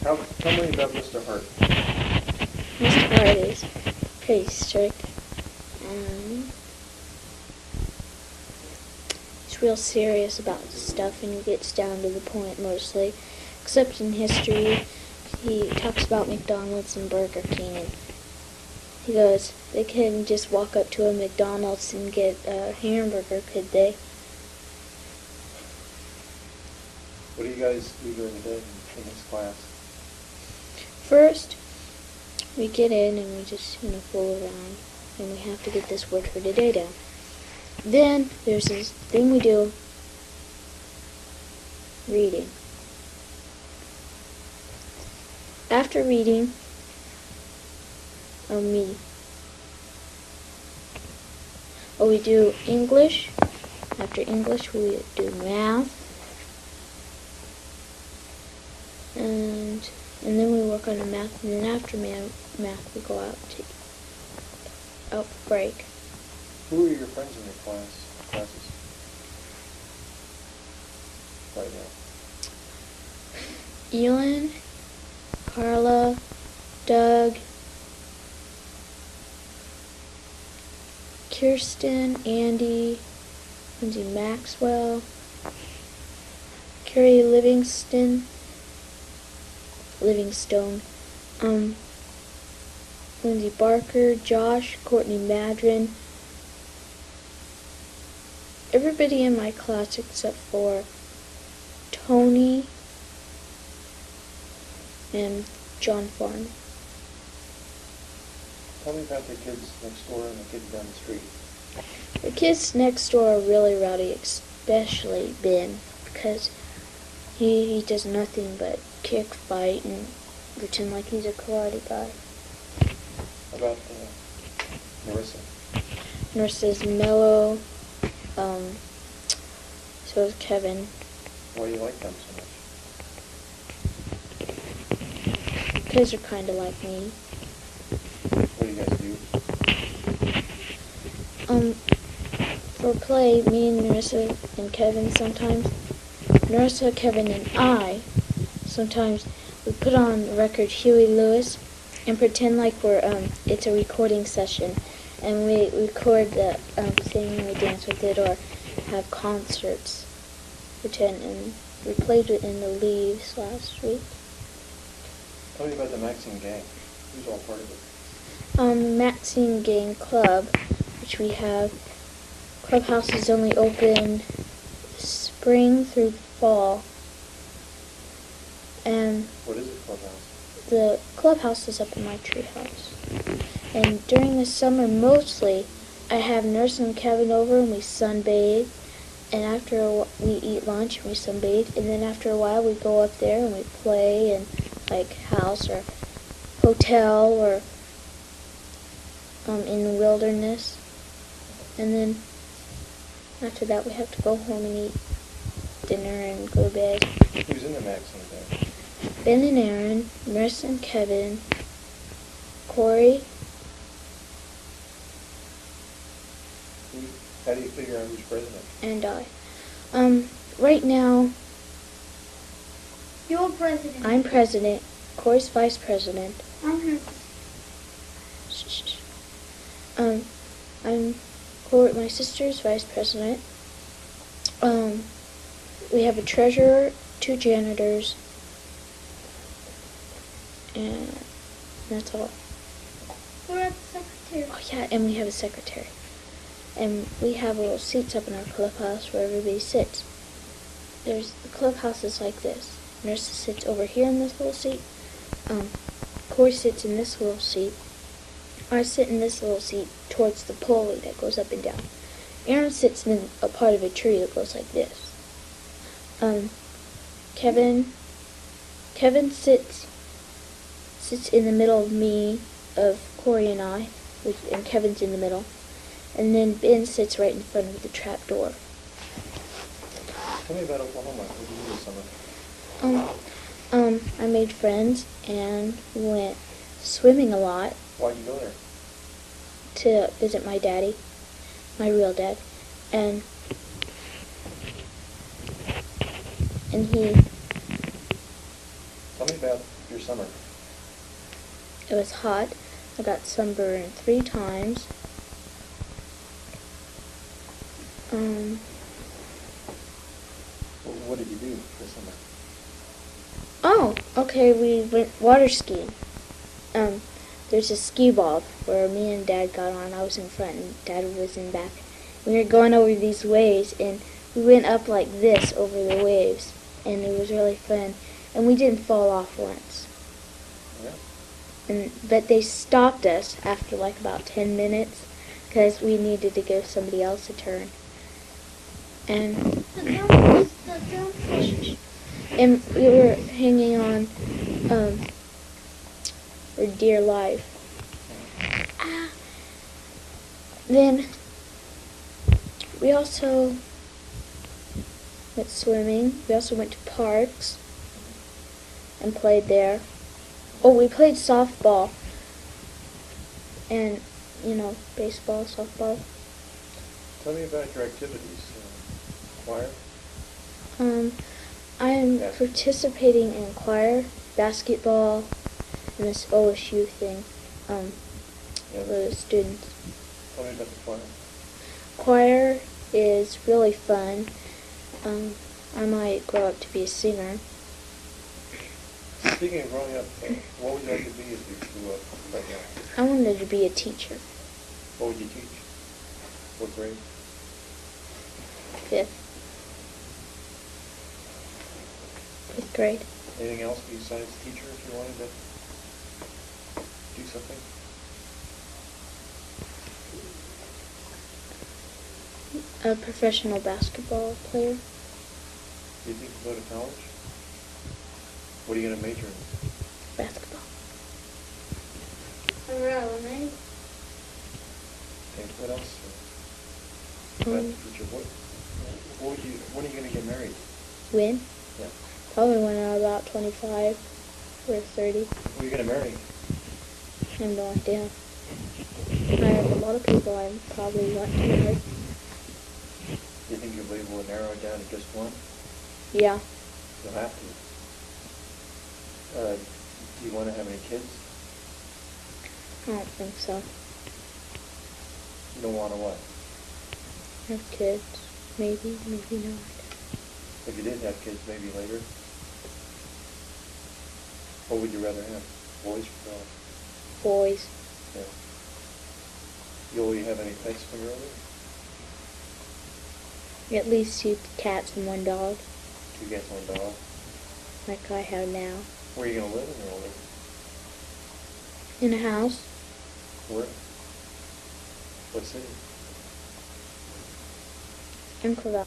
Tell me about Mr. Hart. Mr. Hart is pretty strict. He's real serious about stuff and he gets down to the point mostly. Except in history, he talks about McDonald's and Burger King. And he goes, they couldn't just walk up to a McDonald's and get a hamburger, could they? What do you guys do during the day in this class? First, we get in and we just, fool around. And we have to get this word for today down. Then there's this thing we do, reading. After reading, we do English. After English, we do math. And then we work on the math, and then after math, we go out for break. Who are your friends in your classes right now? Elin, Carla, Doug, Kirsten, Andy, Lindsay Maxwell, Carrie Livingstone, Lindsay Barker, Josh, Courtney Madron, everybody in my class except for Tony and John Farn. Tell me about the kids next door and the kids down the street. The kids next door are really rowdy, especially Ben, because he does nothing but kick, fight, and pretend like he's a karate guy. How about Marissa? Marissa's mellow, so is Kevin. Why do you like them so much? Because they're kind of like me. What do you guys do? For play, me and Marissa and Kevin sometimes, Marissa, Kevin, and I, sometimes we put on the record Huey Lewis and pretend like it's a recording session, and we record the singing, we dance with it, or have concerts, pretend, and we played it in the Leaves last week. Tell me about the Maxine Gang. Who's all part of it? Maxine Gang Club, which we have. Clubhouse is only open spring through fall. And what is the clubhouse? The clubhouse is up in my tree house. And during the summer, mostly, I have Nurse and Kevin over and we sunbathe. And after we eat lunch, we sunbathe. And then after a while, we go up there and we play in like house or hotel or in the wilderness. And then after that, we have to go home and eat dinner and go to bed. Who's in the Maxine Gang? Ben and Aaron, Nurse and Kevin, Corey. How do you figure out who's president? And I. Right now, You're president. I'm president. Corey's vice president. I'm her. My sister's vice president. We have a treasurer, 2 janitors, and that's all. We're at the secretary. Oh yeah, and we have a secretary. And we have little seats up in our clubhouse where everybody sits. The clubhouse is like this. Nurse sits over here in this little seat. Corey sits in this little seat. I sit in this little seat towards the pulley that goes up and down. Aaron sits in a part of a tree that goes like this. Kevin sits in the middle of me, of Corey and I, and Kevin's in the middle. And then Ben sits right in front of the trap door. Tell me about Oklahoma. What did you do this summer? I made friends and went swimming a lot. Why'd you go there? To visit my daddy, my real dad, and he. Tell Tell me about your summer. It was hot. I got sunburned 3 times. What did you do this summer? Oh, okay, we went water skiing. There's a ski bob where me and Dad got on. I was in front and Dad was in back. We were going over these waves and we went up like this over the waves and it was really fun. And we didn't fall off once. Yeah. But they stopped us after like about 10 minutes because we needed to give somebody else a turn. And The goldfish. and we were hanging on for dear life. Then we also went swimming. We also went to parks and played there. Oh, we played softball and, baseball, softball. Tell me about your activities. Choir? I'm Basketball. participating in choir, basketball, and this OSU thing Yeah. for the students. Tell me about the choir. Choir is really fun. I might grow up to be a singer. Speaking of growing up, what would you like to be if you grew up right now? I wanted to be a teacher. What would you teach? What grade? 5th grade. Anything else besides teacher if you wanted to do something? A professional basketball player. Do you think you'll go to college? What are you going to major in? Basketball. Around. And what else? About the Um, future. When are you going to get married? When? Yeah. Probably when I'm about 25 or 30. Who are you going to marry? I have no idea. I have a lot of people I probably want to marry. Do you think you'll be able to narrow it down to just one? Yeah. You'll have to. Do you want to have any kids? I don't think so. You don't want to what? Have kids. Maybe, maybe not. If you did have kids, maybe later. What would you rather have? Boys or girls? Boys. Yeah. You'll have any pets when you're older? At least 2 cats and 1 dog, 2 cats, 1 dog. like I have now. Where are you going to live when you're older? In a house. Where? What city? In Corval.